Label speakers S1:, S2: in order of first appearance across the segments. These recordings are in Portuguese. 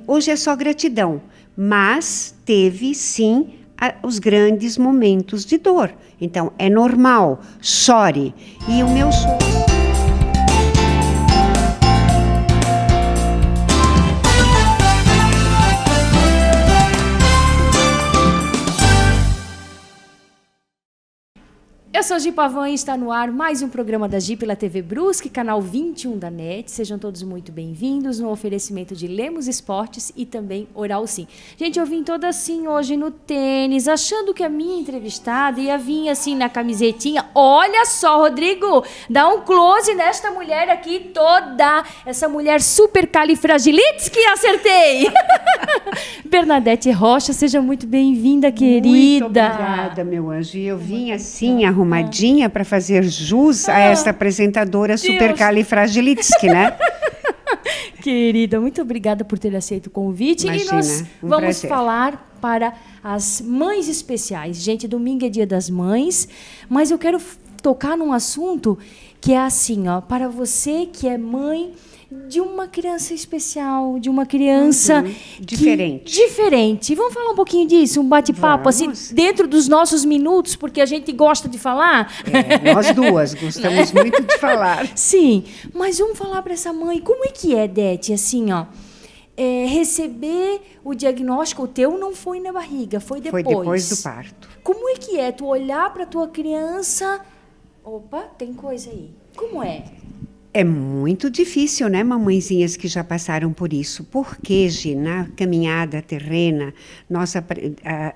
S1: Hoje é só gratidão, mas teve sim os grandes momentos de dor. Então é normal, chore. E o meu choro...
S2: Eu sou a Gi Pavan e está no ar mais um programa da Gi pela TV Brusque, canal 21 da NET. Sejam todos muito bem-vindos no oferecimento de Lemos Esportes e também Oral Sim. Gente, eu vim toda assim hoje no tênis, achando que a minha entrevistada ia vir assim na camisetinha. Olha só, Rodrigo, dá um close nesta mulher aqui toda. Essa mulher super califragilítica, acertei! Bernadette Rocha, seja muito bem-vinda, querida.
S1: Muito obrigada, meu anjo. E eu vim assim, arrumadinha para fazer jus a esta apresentadora supercalifragilítica, né?
S2: Querida, muito obrigada por ter aceito o convite.
S1: Imagina,
S2: e nós vamos
S1: prazer.
S2: falar para as mães especiais. Gente, domingo é dia das mães, mas eu quero tocar num assunto que é assim, ó, para você que é mãe de uma criança especial, de uma criança diferente. Vamos falar um pouquinho disso, um bate-papo assim, dentro dos nossos minutos, porque a gente gosta de falar.
S1: Nós duas gostamos muito de falar.
S2: Sim, mas vamos falar para essa mãe, como é que é, Dete, assim, ó, receber o diagnóstico, o teu não foi na barriga, foi depois.
S1: Foi depois do parto.
S2: Como é que é tu olhar para tua criança, opa, tem coisa aí, como é?
S1: É muito difícil, né, mamãezinhas que já passaram por isso. Porque, Gi, na caminhada terrena, nós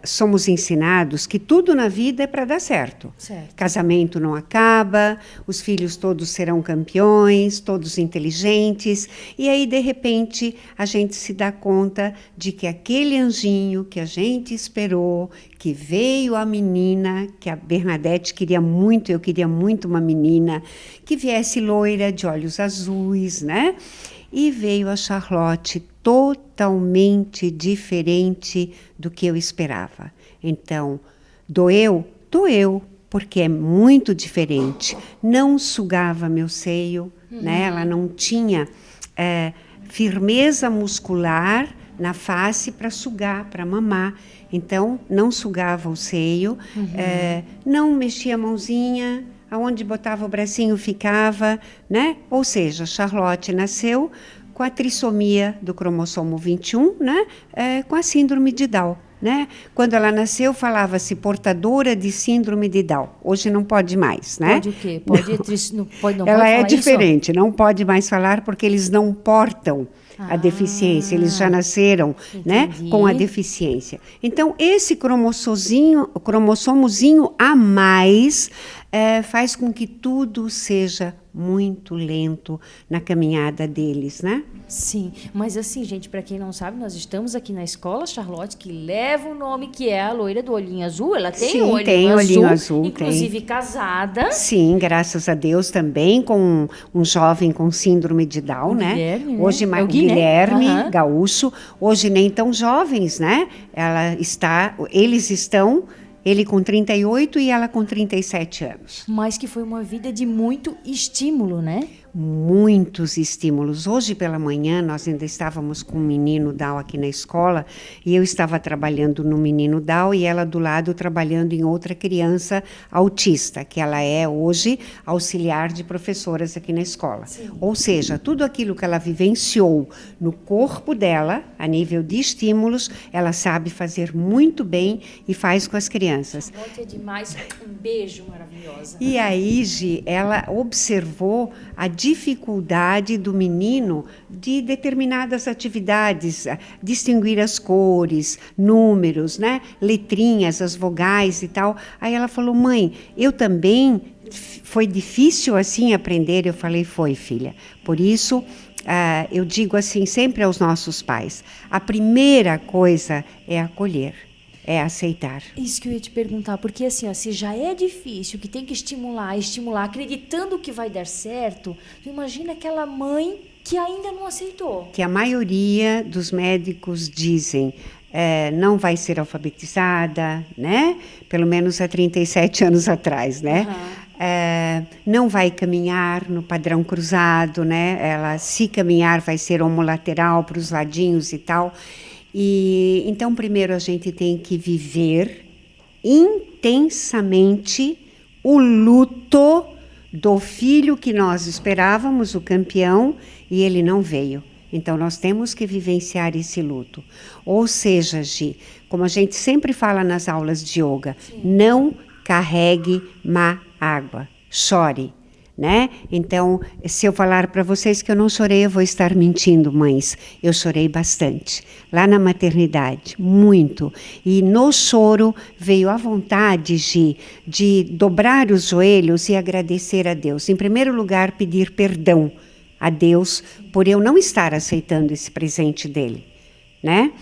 S1: somos ensinados que tudo na vida é para dar certo. Casamento não acaba, os filhos todos serão campeões, todos inteligentes. E aí, de repente, a gente se dá conta de que aquele anjinho que a gente esperou, que veio a menina, que a Bernadette queria muito, eu queria muito uma menina, que viesse loira, de olhos azuis, né? E veio a Charlotte totalmente diferente do que eu esperava. Então, doeu, porque é muito diferente. Não sugava meu seio, né? Ela não tinha firmeza muscular na face para sugar, para mamar. Então, não sugava o seio, não mexia a mãozinha, aonde botava o bracinho ficava, né? Ou seja, Charlotte nasceu com a trissomia do cromossomo 21, né? Com a síndrome de Down, né? Quando ela nasceu, falava-se portadora de síndrome de Down. Hoje não pode mais, né?
S2: Pode o quê? Não
S1: ela
S2: pode
S1: é
S2: falar
S1: diferente,
S2: isso?
S1: Não pode mais falar porque eles não portam a deficiência, eles já nasceram, né, com a deficiência. Então, esse cromossomozinho a mais faz com que tudo seja muito lento na caminhada deles, né?
S2: Sim, mas assim, gente, para quem não sabe, nós estamos aqui na escola Charlotte, que leva o nome que é a loira do olhinho azul. Ela tem olhinho azul, inclusive casada.
S1: Sim, graças a Deus também com um jovem com síndrome de Down, né?
S2: Guilherme,
S1: hoje
S2: né?
S1: Guilherme Gaúcho, hoje nem tão jovens, né? Eles estão, ele com 38 e ela com 37 anos.
S2: Mas que foi uma vida de muito estímulo, né?
S1: Muitos estímulos. Hoje pela manhã nós ainda estávamos com um menino Down aqui na escola e eu estava trabalhando no menino Down e ela do lado trabalhando em outra criança autista, que ela é hoje auxiliar de professoras aqui na escola.
S2: Sim.
S1: Ou seja, tudo aquilo que ela vivenciou no corpo dela, a nível de estímulos, ela sabe fazer muito bem e faz com as crianças.
S2: Charlotte é demais, um beijo maravilhosa.
S1: E aí, Gi, ela observou a dificuldade do menino de determinadas atividades, distinguir as cores, números, né? Letrinhas, as vogais e tal. Aí ela falou, mãe, eu também, foi difícil assim aprender? Eu falei, foi, filha. Por isso, eu digo assim sempre aos nossos pais, a primeira coisa é acolher. É aceitar.
S2: Isso que eu ia te perguntar, porque assim, ó, se já é difícil, que tem que estimular, acreditando que vai dar certo, tu imagina aquela mãe que ainda não aceitou.
S1: Que a maioria dos médicos dizem, não vai ser alfabetizada, né? Pelo menos há 37 anos atrás, né? não vai caminhar no padrão cruzado, né? Ela, se caminhar, vai ser homolateral para os ladinhos e tal. E então, primeiro a gente tem que viver intensamente o luto do filho que nós esperávamos, o campeão, e ele não veio. Então, nós temos que vivenciar esse luto. Ou seja, Gi, como a gente sempre fala nas aulas de yoga, não carregue má água, chore, né? Então, se eu falar para vocês que eu não chorei, eu vou estar mentindo, mães. Eu chorei bastante, lá na maternidade, muito. E no choro veio a vontade, Gi, de dobrar os joelhos e agradecer a Deus. Em primeiro lugar, pedir perdão a Deus por eu não estar aceitando esse presente dele, né?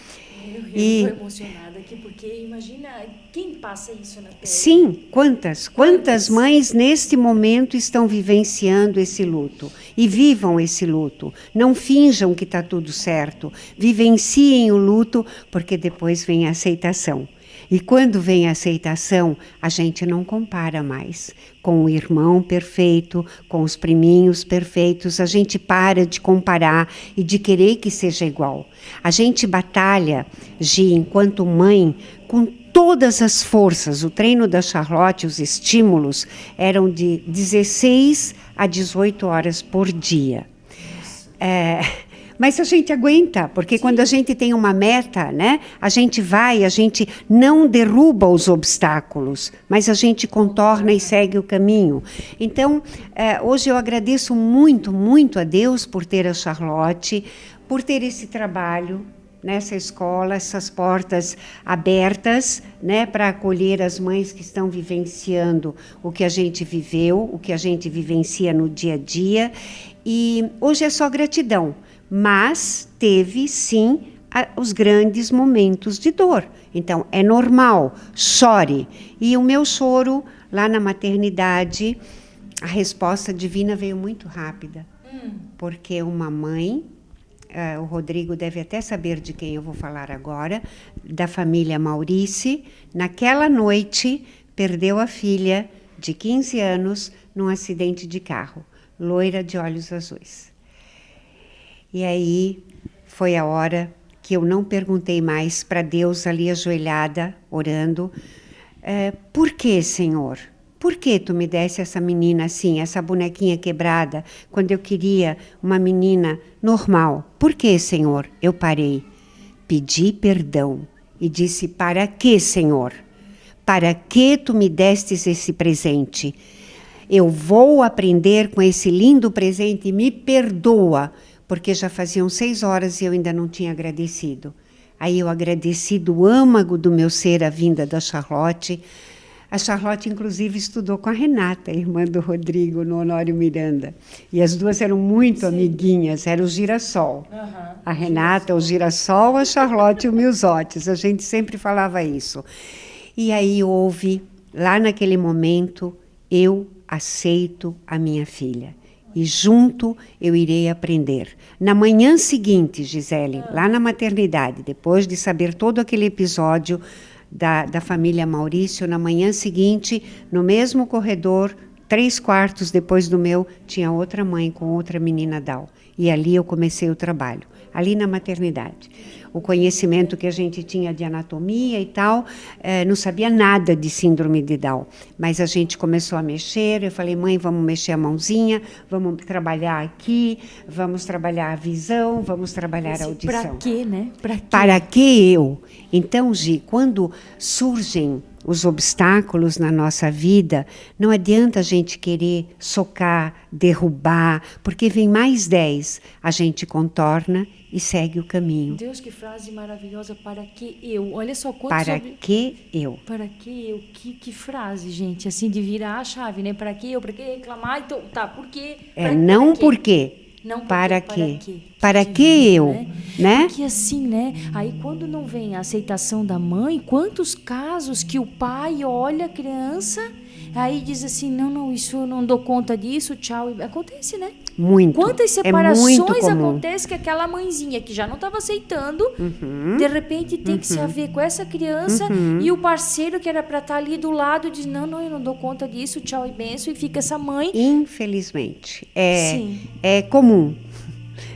S2: Eu estou emocionada aqui, porque imagina quem passa isso na Terra.
S1: Sim, quantas mães neste momento estão vivenciando esse luto. E vivam esse luto. Não finjam que está tudo certo. Vivenciem o luto, porque depois vem a aceitação. E quando vem a aceitação, a gente não compara mais com o irmão perfeito, com os priminhos perfeitos. A gente para de comparar e de querer que seja igual. A gente batalha, Gi, enquanto mãe, com todas as forças. O treino da Charlotte, os estímulos, eram de 16 a 18 horas por dia. Mas a gente aguenta, porque quando a gente tem uma meta, né, a gente não derruba os obstáculos, mas a gente contorna e segue o caminho. Então, hoje eu agradeço muito, muito a Deus por ter a Charlotte, por ter esse trabalho nessa escola, essas portas abertas, né, para acolher as mães que estão vivenciando o que a gente viveu, o que a gente vivencia no dia a dia. E hoje é só gratidão. Mas teve, sim, os grandes momentos de dor. Então, é normal, chore. E o meu choro, lá na maternidade, a resposta divina veio muito rápida. Porque uma mãe, o Rodrigo deve até saber de quem eu vou falar agora, da família Maurice, naquela noite, perdeu a filha de 15 anos num acidente de carro, loira de olhos azuis. E aí foi a hora que eu não perguntei mais para Deus ali ajoelhada, orando, por que, Senhor? Por que tu me desse essa menina assim, essa bonequinha quebrada, quando eu queria uma menina normal? Por que, Senhor? Eu parei, pedi perdão e disse, para que, Senhor? Para que tu me destes esse presente? Eu vou aprender com esse lindo presente e me perdoa, porque já faziam 6 horas e eu ainda não tinha agradecido. Aí eu agradeci do âmago do meu ser a vinda da Charlotte. A Charlotte, inclusive, estudou com a Renata, irmã do Rodrigo, no Honório Miranda. E as duas eram muito amiguinhas, era o Girassol. A Renata, o Girassol, a Charlotte, o Milzotes. A gente sempre falava isso. E aí houve, lá naquele momento, eu aceito a minha filha. E junto eu irei aprender. Na manhã seguinte, Gisele, lá na maternidade, depois de saber todo aquele episódio da família Maurício, na manhã seguinte, no mesmo corredor, 3 quartos depois do meu, tinha outra mãe com outra menina Down. E ali eu comecei o trabalho, ali na maternidade. O conhecimento que a gente tinha de anatomia e tal, não sabia nada de síndrome de Down. Mas a gente começou a mexer, eu falei, mãe, vamos mexer a mãozinha, vamos trabalhar aqui, vamos trabalhar a visão, vamos trabalhar a audição.
S2: Para quê, né? Para quê?
S1: Para que eu? Então, Gi, quando surgem os obstáculos na nossa vida, não adianta a gente querer socar, derrubar, porque vem mais 10. A gente contorna e segue o caminho.
S2: Deus, que frase maravilhosa, para que eu? Olha só quanto
S1: Para que eu?
S2: Para que eu? Que frase, gente, assim, de virar a chave, né? Para que eu? Para que reclamar? Então, tá, por quê?
S1: Não por quê.
S2: Não porque,
S1: para quê?
S2: quê?
S1: Para que eu? Né?
S2: Porque assim, né? Aí quando não vem a aceitação da mãe, quantos casos que o pai olha a criança, aí diz assim, não, isso eu não dou conta disso, tchau. Acontece, né?
S1: Muito.
S2: Quantas
S1: É
S2: separações
S1: muito comum.
S2: acontecem que aquela mãezinha que já não estava aceitando, de repente tem que se haver com essa criança e o parceiro que era para estar ali do lado diz, não, eu não dou conta disso, tchau e benção, e fica essa mãe.
S1: Infelizmente.
S2: Sim.
S1: É comum,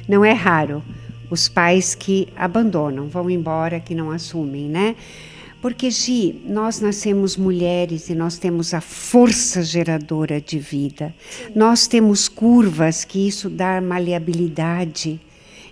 S1: não é raro. Os pais que abandonam, vão embora, que não assumem, né? Porque, Gi, nós nascemos mulheres e nós temos a força geradora de vida. Sim. Nós temos curvas que isso dá maleabilidade.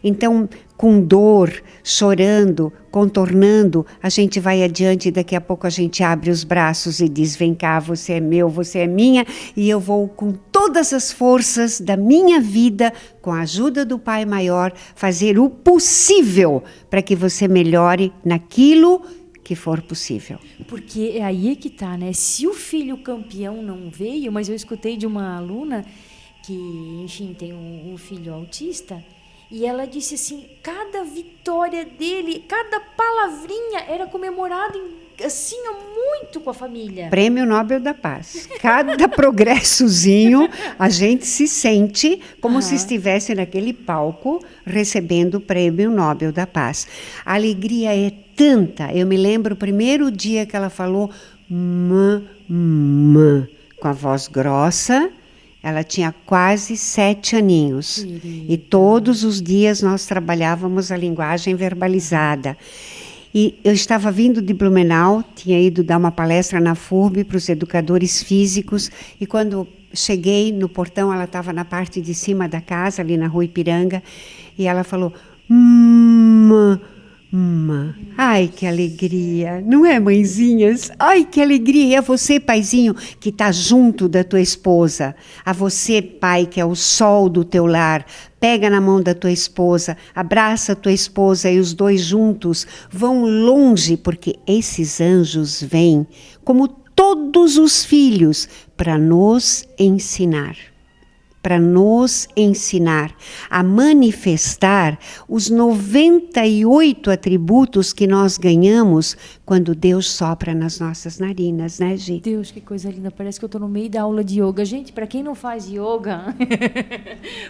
S1: Então, com dor, chorando, contornando, a gente vai adiante e daqui a pouco a gente abre os braços e diz, vem cá, você é meu, você é minha, e eu vou com todas as forças da minha vida, com a ajuda do Pai Maior, fazer o possível para que você melhore naquilo que for possível.
S2: Porque é aí que tá, né? Se o filho campeão não veio, mas eu escutei de uma aluna que, enfim, tem um filho autista, e ela disse assim, cada vitória dele, cada palavrinha era comemorada assim, muito com a família.
S1: Prêmio Nobel da Paz. Cada progressozinho, a gente se sente como se estivesse naquele palco recebendo o Prêmio Nobel da Paz. A alegria é tanta. Eu me lembro o primeiro dia que ela falou mamã, com a voz grossa. Ela tinha quase 7 aninhos. Querida. E todos os dias nós trabalhávamos a linguagem verbalizada. E eu estava vindo de Blumenau, tinha ido dar uma palestra na FURB para os educadores físicos, e quando cheguei no portão, ela estava na parte de cima da casa, ali na Rua Ipiranga, e ela falou, ai, que alegria, não é, mãezinhas? Ai, que alegria, e é você, paizinho, que está junto da tua esposa, a você, pai, que é o sol do teu lar, pega na mão da tua esposa, abraça a tua esposa e os dois juntos vão longe, porque esses anjos vêm, como todos os filhos, para nos ensinar. Para nos ensinar a manifestar os 98 atributos que nós ganhamos quando Deus sopra nas nossas narinas, né, Gi?
S2: Deus, que coisa linda, parece que eu estou no meio da aula de yoga. Gente, para quem não faz yoga,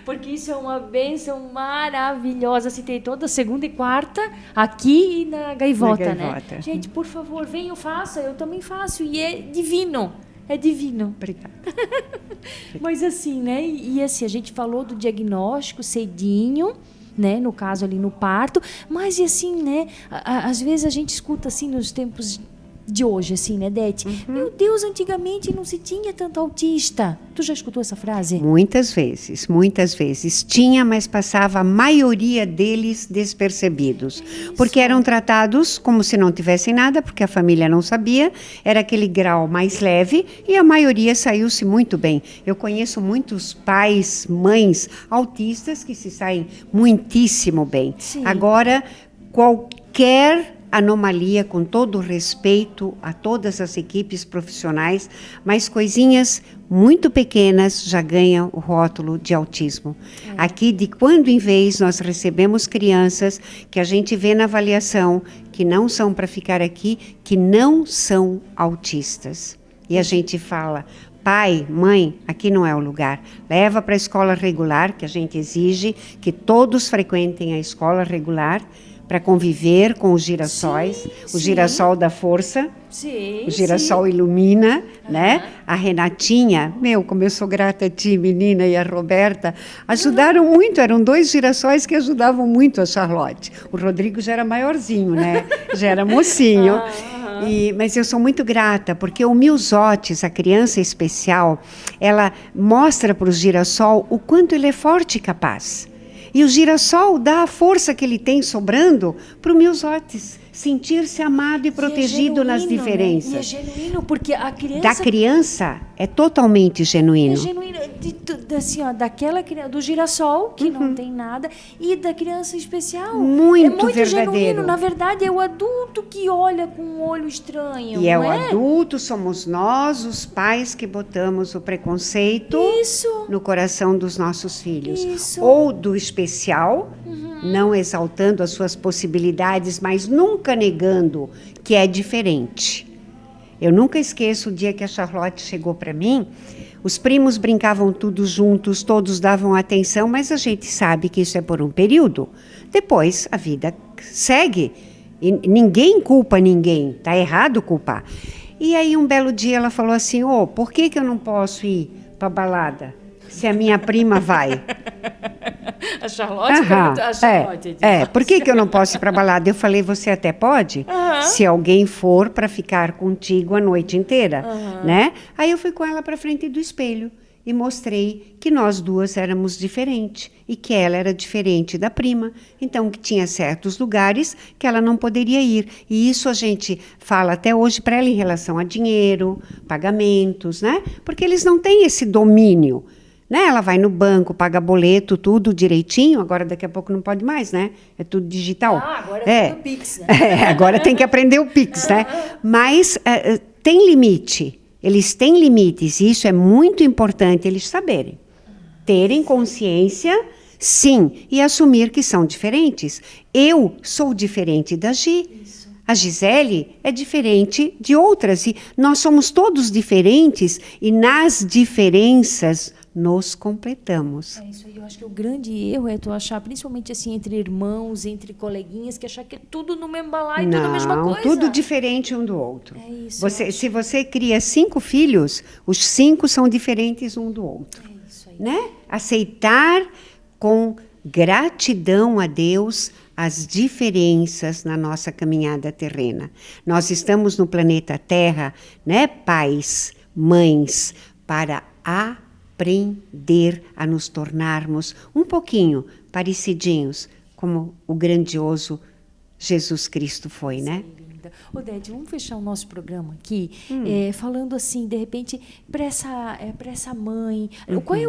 S2: porque isso é uma bênção maravilhosa, citei toda segunda e quarta aqui e na Gaivota, né? Gente, por favor, venham, faça, eu também faço, e é divino. É divino.
S1: Obrigada.
S2: Mas assim, né? E assim, a gente falou do diagnóstico cedinho, né? No caso ali no parto. Mas e assim, né? Às vezes a gente escuta assim nos tempos de hoje, assim, né, Dete? Meu Deus, antigamente não se tinha tanto autista. Tu já escutou essa frase?
S1: Muitas vezes, muitas vezes. Tinha, mas passava a maioria deles despercebidos. Porque eram tratados como se não tivessem nada, porque a família não sabia, era aquele grau mais leve e a maioria saiu-se muito bem. Eu conheço muitos pais, mães autistas que se saem muitíssimo bem. Sim. Agora, qualquer anomalia, com todo o respeito a todas as equipes profissionais, mas coisinhas muito pequenas já ganham o rótulo de autismo. Aqui, de quando em vez, nós recebemos crianças que a gente vê na avaliação que não são para ficar aqui, que não são autistas. E a gente fala, pai, mãe, aqui não é o lugar. Leva para a escola regular, que a gente exige que todos frequentem a escola regular, para conviver com os girassóis, o girassol da força, o girassol ilumina, né? A Renatinha, como eu sou grata a ti, menina, e a Roberta, ajudaram muito, eram 2 girassóis que ajudavam muito a Charlotte. O Rodrigo já era maiorzinho, né? Já era mocinho. Mas eu sou muito grata, porque o Milzotes, a criança especial, ela mostra para o girassol o quanto ele é forte e capaz. E o girassol dá a força que ele tem sobrando para o Milzotes sentir-se amado e protegido nas diferenças.
S2: Né? E é genuíno, porque a criança...
S1: Da criança é totalmente genuíno.
S2: É genuíno, assim, ó, daquela criança, do girassol, que não tem nada, e da criança especial.
S1: Muito verdadeiro.
S2: Genuíno. Na verdade, é o adulto que olha com um olho estranho.
S1: E é o adulto, somos nós, os pais, que botamos o preconceito no coração dos nossos filhos. Ou do especial, não exaltando as suas possibilidades, mas nunca negando que é diferente. Eu nunca esqueço o dia que a Charlotte chegou para mim, Os primos brincavam todos juntos, todos davam atenção, mas a gente sabe que isso é por um período. Depois a vida segue e ninguém culpa ninguém, tá errado culpar. E aí um belo dia ela falou assim, por que eu não posso ir para balada se a minha prima vai?
S2: A Charlotte perguntou, a Charlotte
S1: por que eu não posso ir para balada? Eu falei, você até pode, se alguém for para ficar contigo a noite inteira, né? Aí eu fui com ela para frente do espelho e mostrei que nós duas éramos diferentes e que ela era diferente da prima, então que tinha certos lugares que ela não poderia ir. E isso a gente fala até hoje para ela em relação a dinheiro, pagamentos, né? Porque eles não têm esse domínio. Né? Ela vai no banco, paga boleto, tudo direitinho. Agora, daqui a pouco, não pode mais, né? É tudo digital.
S2: Agora é tudo Pix, né?
S1: Agora tem que aprender o Pix, né? Mas tem limite. Eles têm limites. E isso é muito importante eles saberem. Terem consciência, sim. E assumir que são diferentes. Eu sou diferente da Gi. Isso. A Gisele é diferente de outras. E nós somos todos diferentes. E nas diferenças nos completamos.
S2: É isso aí, eu acho que o grande erro é tu achar, principalmente assim, entre irmãos, entre coleguinhas, que achar que é tudo no mesmo balaio, tudo a mesma coisa.
S1: Tudo diferente um do outro.
S2: É isso.
S1: Se você cria 5 filhos, os 5 são diferentes um do outro.
S2: É isso aí.
S1: Né? Aceitar com gratidão a Deus as diferenças na nossa caminhada terrena. Nós estamos no planeta Terra, né, pais, mães, para aprender a nos tornarmos um pouquinho parecidinhos como o grandioso Jesus Cristo foi, né?
S2: Odete, vamos fechar o nosso programa aqui falando assim, de repente, para essa mãe, qual é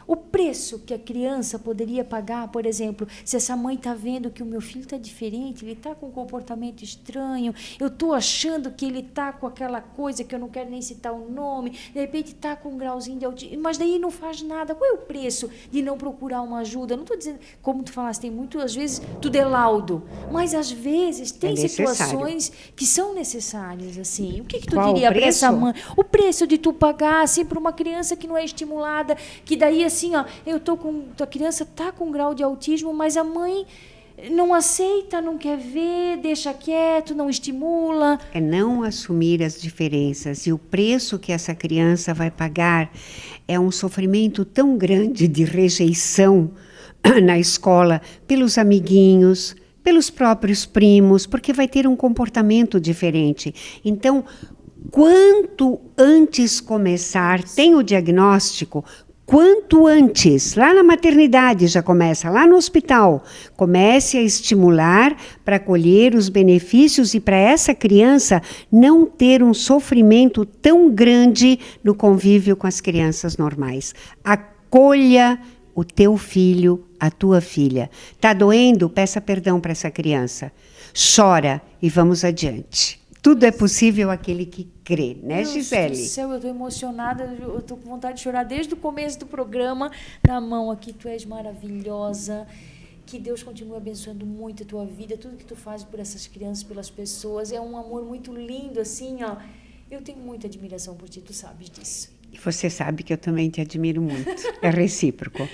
S2: o preço que a criança poderia pagar, por exemplo, se essa mãe está vendo que o meu filho está diferente, ele está com um comportamento estranho, eu estou achando que ele está com aquela coisa que eu não quero nem citar o nome, de repente está com um grauzinho de autismo, mas daí não faz nada. Qual é o preço de não procurar uma ajuda? Não estou dizendo, como tu falaste, tem muito, às vezes, tudo é laudo, mas às vezes tem situações que são necessárias, assim. O que tu diria para essa mãe? O preço de tu pagar, assim, para uma criança que não é estimulada, que daí, assim, a criança está com um grau de autismo, mas a mãe não aceita, não quer ver, deixa quieto, não estimula.
S1: É não assumir as diferenças. E o preço que essa criança vai pagar é um sofrimento tão grande de rejeição na escola pelos amiguinhos, pelos próprios primos, porque vai ter um comportamento diferente. Então, quanto antes começar, tem o diagnóstico, quanto antes, lá na maternidade já começa, lá no hospital, comece a estimular para colher os benefícios e para essa criança não ter um sofrimento tão grande no convívio com as crianças normais. Acolha o teu filho, a tua filha. Está doendo? Peça perdão para essa criança. Chora e vamos adiante. Tudo é possível aquele que crê, né, Gisele?
S2: Meu Deus do céu, eu estou emocionada, eu estou com vontade de chorar desde o começo do programa. Na mão aqui, tu és maravilhosa. Que Deus continue abençoando muito a tua vida, tudo que tu fazes por essas crianças, pelas pessoas. É um amor muito lindo, assim, ó. Eu tenho muita admiração por ti, tu sabes disso.
S1: E você sabe que eu também te admiro muito. É recíproco.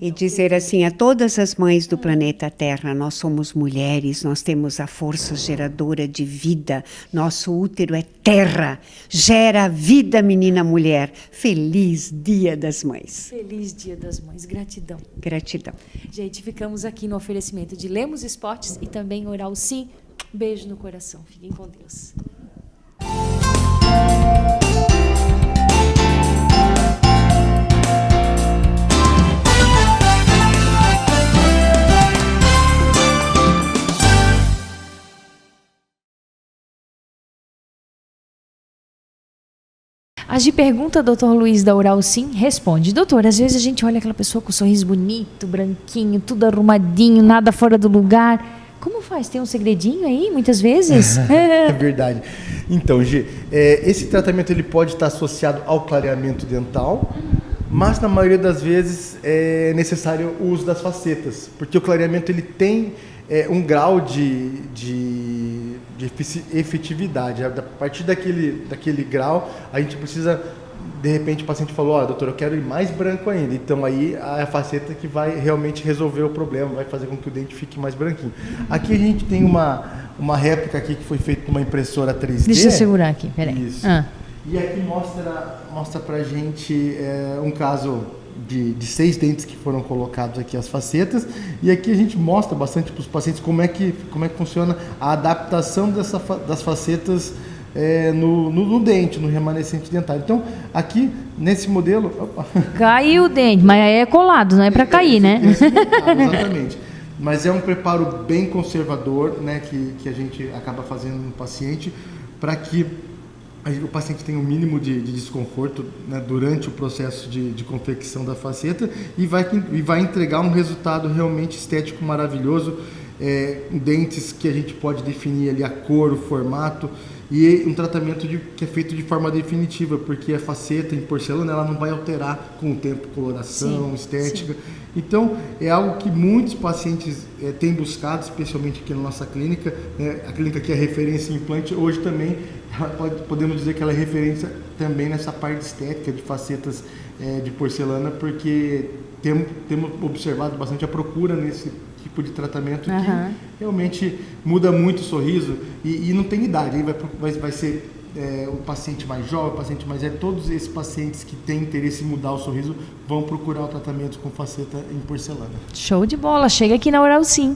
S1: E dizer assim, a todas as mães do planeta Terra, nós somos mulheres, nós temos a força geradora de vida, nosso útero é terra, gera vida, menina mulher. Feliz Dia das Mães.
S2: Feliz Dia das Mães, gratidão.
S1: Gratidão.
S2: Gente, ficamos aqui no oferecimento de Lemos Esportes e também Oral Sim. Beijo no coração, fiquem com Deus. A Gi pergunta, doutor Luiz da Oral Sim, responde. Doutor, às vezes a gente olha aquela pessoa com um sorriso bonito, branquinho, tudo arrumadinho, nada fora do lugar. Como faz? Tem um segredinho aí, muitas vezes?
S3: É verdade. Então, Gi, esse tratamento ele pode estar associado ao clareamento dental, mas na maioria das vezes é necessário o uso das facetas, porque o clareamento ele tem um grau de efetividade. A partir daquele grau, a gente precisa de repente o paciente falou, ó, doutor, eu quero ir mais branco ainda. Então aí é a faceta que vai realmente resolver o problema, vai fazer com que o dente fique mais branquinho. Aqui a gente tem uma réplica aqui que foi feita com uma impressora 3D.
S2: Deixa eu segurar aqui, peraí.
S3: Isso. E aqui mostra pra gente um caso de 6 dentes que foram colocados aqui, as facetas, e aqui a gente mostra bastante para os pacientes como é que funciona a adaptação das facetas no dente, no remanescente dentário. Então, aqui, nesse modelo... Opa.
S2: Caiu o dente, mas é colado, não é para cair, né?
S3: Exatamente. Mas é um preparo bem conservador, né, que a gente acaba fazendo no paciente, para que o paciente tenha o mínimo de desconforto, né, durante o processo de confecção da faceta e vai entregar um resultado realmente estético maravilhoso, dentes que a gente pode definir ali a cor, o formato, e um tratamento que é feito de forma definitiva, porque a faceta em porcelana ela não vai alterar com o tempo coloração, estética. Sim. Então, é algo que muitos pacientes têm buscado, especialmente aqui na nossa clínica. A clínica que é referência em implante, hoje também podemos dizer que ela é referência também nessa parte estética de facetas de porcelana, porque temos observado bastante a procura nesse tipo de tratamento que realmente muda muito o sorriso e não tem idade. Aí vai ser o paciente mais jovem, o paciente mais velho, todos esses pacientes que têm interesse em mudar o sorriso vão procurar o tratamento com faceta em porcelana.
S2: Show de bola, chega aqui na Oral Sim.